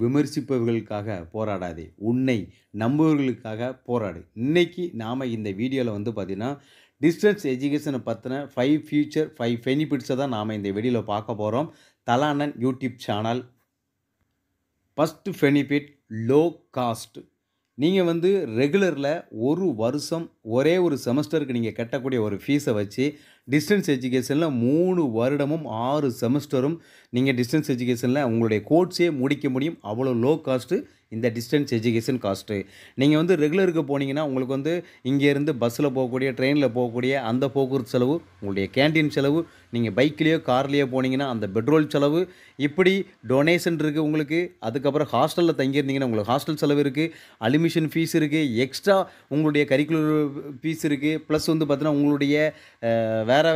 விமர்சிப்பவர்களுக்காக போராடாதே. உன்னை நம்புபவர்களுக்காக போராடு. இன்னைக்கு நாம இந்த வீடியோல வந்து பார்த்தீங்கன்னா, டிஸ்டன்ஸ் எஜுகேஷன பத்தின 5 ஃபியூச்சர் 5 பெனிஃபிட்ஸ தான் நாம இந்த வீடியோல பார்க்க போறோம். தலானன் YouTube channel. First benefit low cost. நீங்க வந்து ரெகுலர்ல 1 வருஷம் ஒரே ஒரு செமஸ்டருக்கு நீங்க கட்டக்கூடிய ஒரு ஃபீஸ வச்சு, டிஸ்டன்ஸ் எஜுகேஷன்ல 3 வருடமும் 6 செமஸ்டரும் நீங்க டிஸ்டன்ஸ் எஜுகேஷன்ல உங்களுடைய கோர்ஸே முடிக்க முடியும். அவ்வளோ லோ காஸ்ட் இந்த டிஸ்டன்ஸ் எஜுகேஷன் காஸ்ட். நீங்க வந்து ரெகுலருக்கு போனீங்கன்னா, உங்களுக்கு வந்து இங்க இருந்து பஸ்ல போகக்கூடிய, ட்ரெயின்ல போகக்கூடிய அந்த போக்குவரத்து செலவு, உங்களுடைய கேன்டீன் செலவு, நீங்க பைக்லயோ, கார்லயோ போனீங்கன்னா அந்த பெட்ரோல் செலவு, இப்படி டொனேஷன் இருக்கு உங்களுக்கு. அதுக்கப்புறம் ஹாஸ்டல்ல தங்கியிருந்தீங்கன்னா உங்களுக்கு ஹாஸ்டல் செலவு இருக்கு, அட்மிஷன் ஃபீஸ் இருக்கு, எக்ஸ்ட்ரா உங்களுடைய கரிக்குலர் ஃபீஸ் இருக்கு. ப்ளஸ் வந்து பார்த்தீங்கன்னா, உங்களுடைய வேற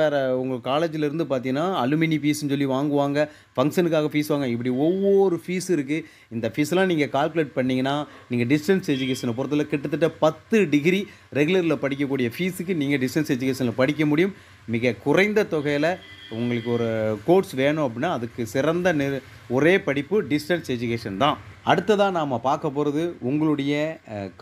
உங்க காலேஜ்ல இருந்து பார்த்தீங்கன்னா, அலுமினி ஃபீஸ்ன்னு சொல்லி வாங்குவாங்க. ஃபங்ஷனுக்காக ஃபீஸ் வாங்க. இப்படி ஒவ்வொரு ஃபீஸ் இருக்கு. இந்த ஃபீஸ்லாம் நீங்க கால்குலேட் பண்ணீங்கன்னா, நீங்க டிஸ்டன்ஸ் எஜுகேஷனை பொறுத்தவரை கிட்டத்தட்ட 10 டிகிரி ரெகுலர்ல படிக்கக்கூடிய ஃபீஸுக்கு நீங்க டிஸ்டன்ஸ் எஜுகேஷன்ல படிக்க முடியும். மிக குறைந்த தொகையில உங்களுக்கு ஒரு கோர்ஸ் வேணும் அப்படின்னா, அதுக்கு சிறந்த ஒரே படிப்பு டிஸ்டன்ஸ் எஜுகேஷன் தான். அடுத்ததா நாம பார்க்க போறது உங்களுடைய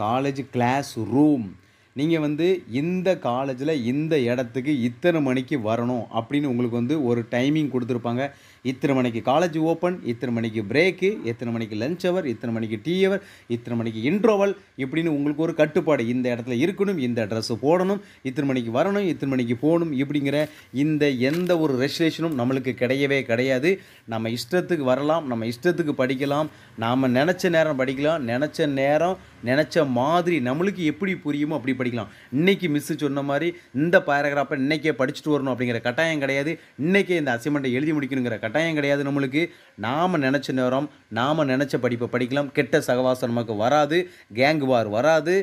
காலேஜ் கிளாஸ் ரூம். நீங்க வந்து இந்த காலேஜ்ல இந்த இடத்துக்கு இத்தனை மணிக்கு வரணும் அப்படின்னு உங்களுக்கு வந்து ஒரு டைமிங் கொடுத்துருப்பாங்க. இத்தனை மணிக்கு காலேஜ் ஓப்பன், இத்தனை மணிக்கு பிரேக்கு, இத்தனை மணிக்கு லஞ்ச் ஹவர், இத்தனை மணிக்கு டீ ஹவர், இத்தனை மணிக்கு இன்ட்ரோவல், இப்படின்னு உங்களுக்கு ஒரு கட்டுப்பாடு. இந்த இடத்துல இருக்கணும், இந்த ட்ரெஸ் போடணும், இத்தனை மணிக்கு வரணும், இத்தனை மணிக்கு போகணும், இப்படிங்கிற இந்த எந்த ஒரு ரெஸ்ட்ரிக்ஷனும் நம்மளுக்கு கிடையவே கிடையாது. நம்ம இஷ்டத்துக்கு வரலாம், நம்ம இஷ்டத்துக்கு படிக்கலாம், நாம் நினச்ச நேரம் படிக்கலாம், நினச்ச நேரம் நினச்ச மாதிரி நம்மளுக்கு எப்படி புரியுமோ அப்படி படிக்கலாம். இன்றைக்கி மிஸ்ஸு சொன்ன மாதிரி இந்த பேராகிராஃபை இன்றைக்கே படிச்சுட்டு வரணும் அப்படிங்கிற கட்டாயம் கிடையாது. இன்றைக்கே இந்த அசைன்மெண்ட்டை எழுதி முடிக்கணுங்கிற கட்டாயம் கிடையாது. நம்மளுக்கு நாம் நினச்ச நேரம் நாம் நினச்ச படிப்பை படிக்கலாம். கெட்ட சகவாசம் நமக்கு வராது, கேங் வார் வராது,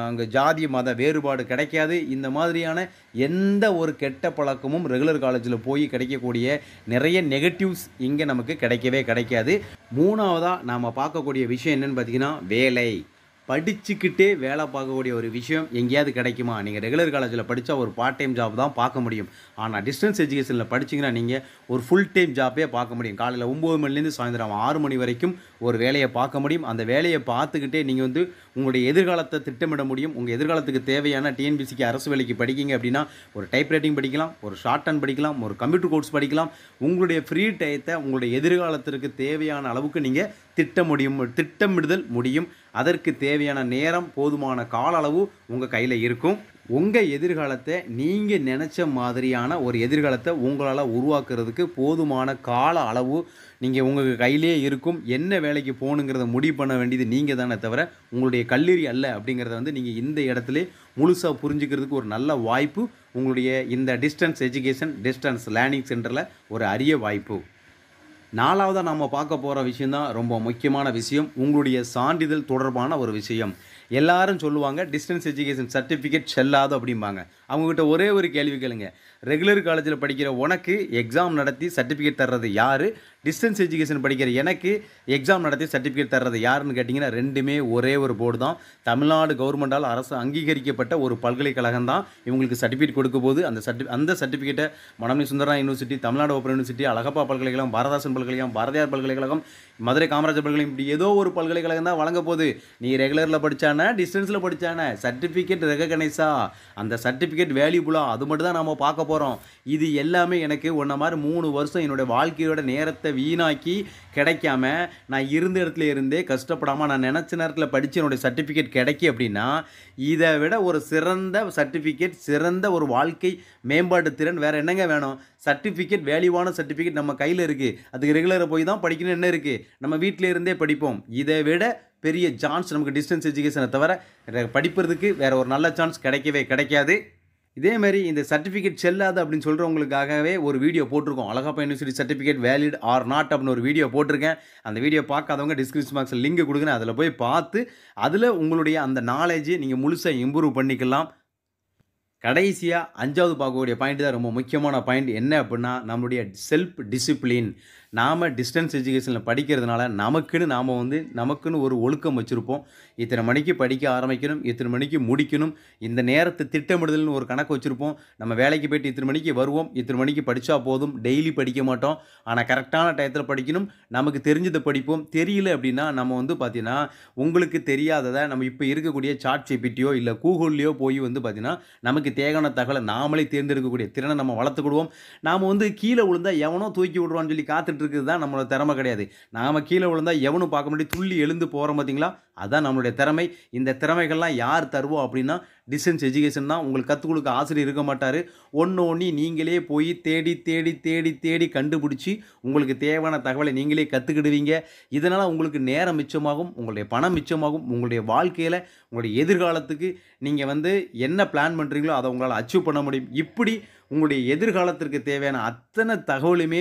அங்கே ஜாதி மத வேறுபாடு கிடைக்காது. இந்த மாதிரியான எந்த ஒரு கெட்ட பழக்கமும் ரெகுலர் காலேஜில் போய் கிடைக்கக்கூடிய நிறைய நெகட்டிவ்ஸ் இங்கே நமக்கு கிடைக்கவே கிடைக்காது. மூணாவதாக நாம் பார்க்கக்கூடிய விஷயம் என்னென்னு பார்த்தீங்கன்னா, வேலை. படிச்சுக்கிட்டே வேலை பார்க்கக்கூடிய ஒரு விஷயம் எங்கேயாவது கிடைக்குமா? நீங்கள் ரெகுலர் காலேஜில் படித்தா ஒரு பார்ட் டைம் ஜாப் தான் பார்க்க முடியும். ஆனால் டிஸ்டன்ஸ் எஜுகேஷனில் படிச்சிங்கன்னா நீங்கள் ஒரு ஃபுல் டைம் ஜாப்பே பார்க்க முடியும். காலையில் 9 மணிலேருந்து சாயந்தரம் 6 மணி வரைக்கும் ஒரு வேலையை பார்க்க முடியும். அந்த வேலையை பார்த்துக்கிட்டே நீங்கள் வந்து உங்களுடைய எதிர்காலத்தை திட்டமிட முடியும். உங்கள் எதிர்காலத்துக்கு தேவையான டிஎன்பிசிக்கு அரசு வேலைக்கு படிக்கிங்க அப்படின்னா, ஒரு டைப் ரைட்டிங் படிக்கலாம், ஒரு ஷார்ட் ஹேண்ட் படிக்கலாம், ஒரு கம்ப்யூட்டர் கோர்ஸ் படிக்கலாம். உங்களுடைய ஃப்ரீ டயத்தை உங்களுடைய எதிர்காலத்திற்கு தேவையான அளவுக்கு நீங்கள் திட்டமிடுதல் முடியும். அதற்கு தேவையான நேரம், போதுமான கால அளவு உங்கள் கையில் இருக்கும். உங்கள் எதிர்காலத்தை நீங்கள் நினச்ச மாதிரியான ஒரு எதிர்காலத்தை உங்களால் உருவாக்குறதுக்கு போதுமான கால அளவு நீங்கள் உங்கள் கையிலே இருக்கும். என்ன வேலைக்கு போகணுங்கிறத முடிவு பண்ண வேண்டியது நீங்கள் தானே தவிர உங்களுடைய கல்லூரி அல்ல. அப்படிங்கிறத வந்து நீங்கள் இந்த இடத்துல முழுசாக புரிஞ்சுக்கிறதுக்கு ஒரு நல்ல வாய்ப்பு உங்களுடைய இந்த டிஸ்டன்ஸ் எஜுகேஷன் டிஸ்டன்ஸ் லேர்னிங் சென்டரில் ஒரு அரிய வாய்ப்பு. நாலாவதாக நாம் பார்க்க போகிற விஷயந்தான் ரொம்ப முக்கியமான விஷயம், உங்களுடைய சான்றிதழ் தொடர்பான ஒரு விஷயம். எல்லாரும் சொல்லுவாங்க டிஸ்டன்ஸ் எஜுகேஷன் சர்டிஃபிகேட் செல்லாது அப்படிம்பாங்க. அவங்ககிட்ட ஒரே ஒரு கேள்வி கேளுங்க, ரெகுலர் காலேஜில் படிக்கிற உனக்கு எக்ஸாம் நடத்தி சர்டிஃபிகேட் தர்றது யார்? டிஸ்டன்ஸ் எஜுகேஷன் படிக்கிற எனக்கு எக்ஸாம் நடத்தி சர்டிஃபிகேட் தர்றது யாருன்னு கேட்டிங்கன்னா, ரெண்டுமே ஒரே ஒரு போர்டு தான். தமிழ்நாடு கவர்மெண்டால் அரசு அங்கீகரிக்கப்பட்ட ஒரு பல்கலைக்கழகம் தான் இவங்களுக்கு சர்டிஃபிகேட் கொடுக்க போது. அந்த சர்டிஃபிகேட்டை Manonmani Sundara university, Tamil Nadu open university, Alagappa பல்கலைக்கழகம், பாரதாசன் பல்கலைக்கழகம், பாரதியார் பல்கலைக்கழகம், மதுரை காமராஜர் பல்கலைக்கழகம், இப்படி ஏதோ ஒரு பல்கலைக்கழகம் தான் வழங்க போகுது. நீ ரெகுலரில் படித்தானே டிஸ்டன்ஸில் படித்தானே சர்டிஃபிகேட் ரெகக்னைஸா, அந்த சர்டிஃபிகேட் வேல்யூபுளா, அது மட்டும் தான் நம்ம பார்க்க போகிறோம். இது எல்லாமே எனக்கு ஒன்றை மாதிரி 3 வருஷம் என்னுடைய வாழ்க்கையோட நேரத்தை வீணாக்கி கிடைக்காம நான் இருந்த இடத்துல இருந்தே கஷ்டப்படாமல் நான் நினச்ச நேரத்தில் படித்து என்னுடைய சர்டிஃபிகேட் கிடைக்கி அப்படின்னா, இதை விட ஒரு சிறந்த சர்டிஃபிகேட், சிறந்த ஒரு வாழ்க்கை மேம்பாட்டு திறன் வேறு என்னங்க வேணும்? சர்டிஃபிகேட், வேல்யூவான சர்டிஃபிகேட் நம்ம கையில் இருக்குது. அதுக்கு ரெகுலராக போய் தான் படிக்கணும் என்ன இருக்குது? நம்ம வீட்டில் இருந்தே படிப்போம். இதை விட பெரிய சான்ஸ் நமக்கு டிஸ்டன்ஸ் எஜுகேஷனை தவிர படிப்பதற்கு வேறு ஒரு நல்ல சான்ஸ் கிடைக்கவே கிடைக்காது. இதேமாரி இந்த சர்டிஃபிகேட் செல்லாது அப்படின்னு சொல்கிறவங்களுக்காகவே ஒரு வீடியோ போட்டிருக்கோம். Alagappa university certificate valid or not அப்படின்னு ஒரு வீடியோ போட்டிருக்கேன். அந்த வீடியோ பார்க்காதவங்க டிஸ்கிரிப்ஷன் பாக்ஸில் லிங்க் கொடுக்குறேன், அதில் போய் பார்த்து அதில் உங்களுடைய அந்த நாலேஜை நீங்கள் முழுசாக இம்ப்ரூவ் பண்ணிக்கலாம். கடைசியாக 5வது பார்க்கக்கூடிய பாயிண்ட் தான் ரொம்ப முக்கியமான பாயிண்ட். என்ன அப்படின்னா, நம்மளுடைய செல்ஃப் டிசிப்ளின். நாம் டிஸ்டன்ஸ் எஜுகேஷனில் படிக்கிறதுனால நமக்குன்னு ஒரு ஒழுக்கம் வச்சுருப்போம். இத்தனை மணிக்கு படிக்க ஆரம்பிக்கணும், இத்தனை மணிக்கு முடிக்கணும், இந்த நேரத்தை திட்டமிடுதல்னு ஒரு கணக்கு வச்சுருப்போம். நம்ம வேலைக்கு போய்ட்டு இத்தனை மணிக்கு வருவோம், இத்தனை மணிக்கு படித்தா போதும். டெய்லி படிக்க மாட்டோம், ஆனால் கரெக்டான டயத்தில் படிக்கணும். நமக்கு தெரிஞ்சதை படிப்போம். தெரியல அப்படின்னா நம்ம பார்த்தீங்கன்னா உங்களுக்கு தெரியாததை நம்ம இப்போ இருக்கக்கூடிய சாட் ஜிபிடியோ இல்லை கூகுள்லையோ போய் பார்த்தீங்கன்னா நமக்கு தேவையான தகவலை நாமளே தேர்ந்தெடுக்கக்கூடிய திறனை நம்ம வளர்த்துக்கிடுவோம். நாம் கீழே விழுந்தா எவனோ தூக்கி விடுவான்னு சொல்லி காத்துட்டு இருக்குது தான் நம்மளோட திறமை கிடையாது. நாம் கீழே விழுந்தா எவனும் பார்க்க முடியாது, துள்ளி எழுந்து போகிறோம் பார்த்தீங்களா, அதுதான் நம்மளுடைய திறமை. இந்த திறமைகள்லாம் யார் தருவோம் அப்படின்னா டிஸ்டன்ஸ் எஜுகேஷன் தான். உங்களுக்கு கற்றுக் கொடுக்க ஆசிரியர் இருக்க மாட்டார். ஒன்று நீங்களே போய் தேடி தேடி தேடி தேடி கண்டுபிடிச்சி உங்களுக்கு தேவையான தகவலை நீங்களே கற்றுக்கிடுவீங்க. இதனால் உங்களுக்கு நேரம் மிச்சமாகும், உங்களுடைய பணம் மிச்சமாகும். உங்களுடைய வாழ்க்கையில் உங்களுடைய எதிர்காலத்துக்கு நீங்கள் என்ன பிளான் பண்ணுறீங்களோ அதை உங்களால் அச்சீவ் பண்ண முடியும். இப்படி உங்களுடைய எதிர்காலத்திற்கு தேவையான அத்தனை தகவலுமே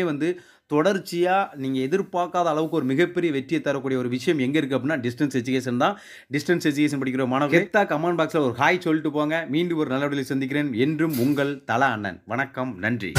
தொடர்ச்சியாக நீங்கள் எதிர்பார்க்காத அளவுக்கு ஒரு மிகப்பெரிய வெற்றியை தரக்கூடிய ஒரு விஷயம் எங்கே இருக்குது அப்படின்னா டிஸ்டன்ஸ் எஜுகேஷன் தான். டிஸ்டன்ஸ் எஜுகேஷன் படிக்கிற மாணவர்கள் கமெண்ட் பாக்ஸில் ஒரு ஹாய் சொல்லிட்டு போங்க. மீண்டும் ஒரு நல்ல வீடியோவில் சந்திக்கிறேன். என்றும் உங்கள் தல அண்ணன். வணக்கம், நன்றி.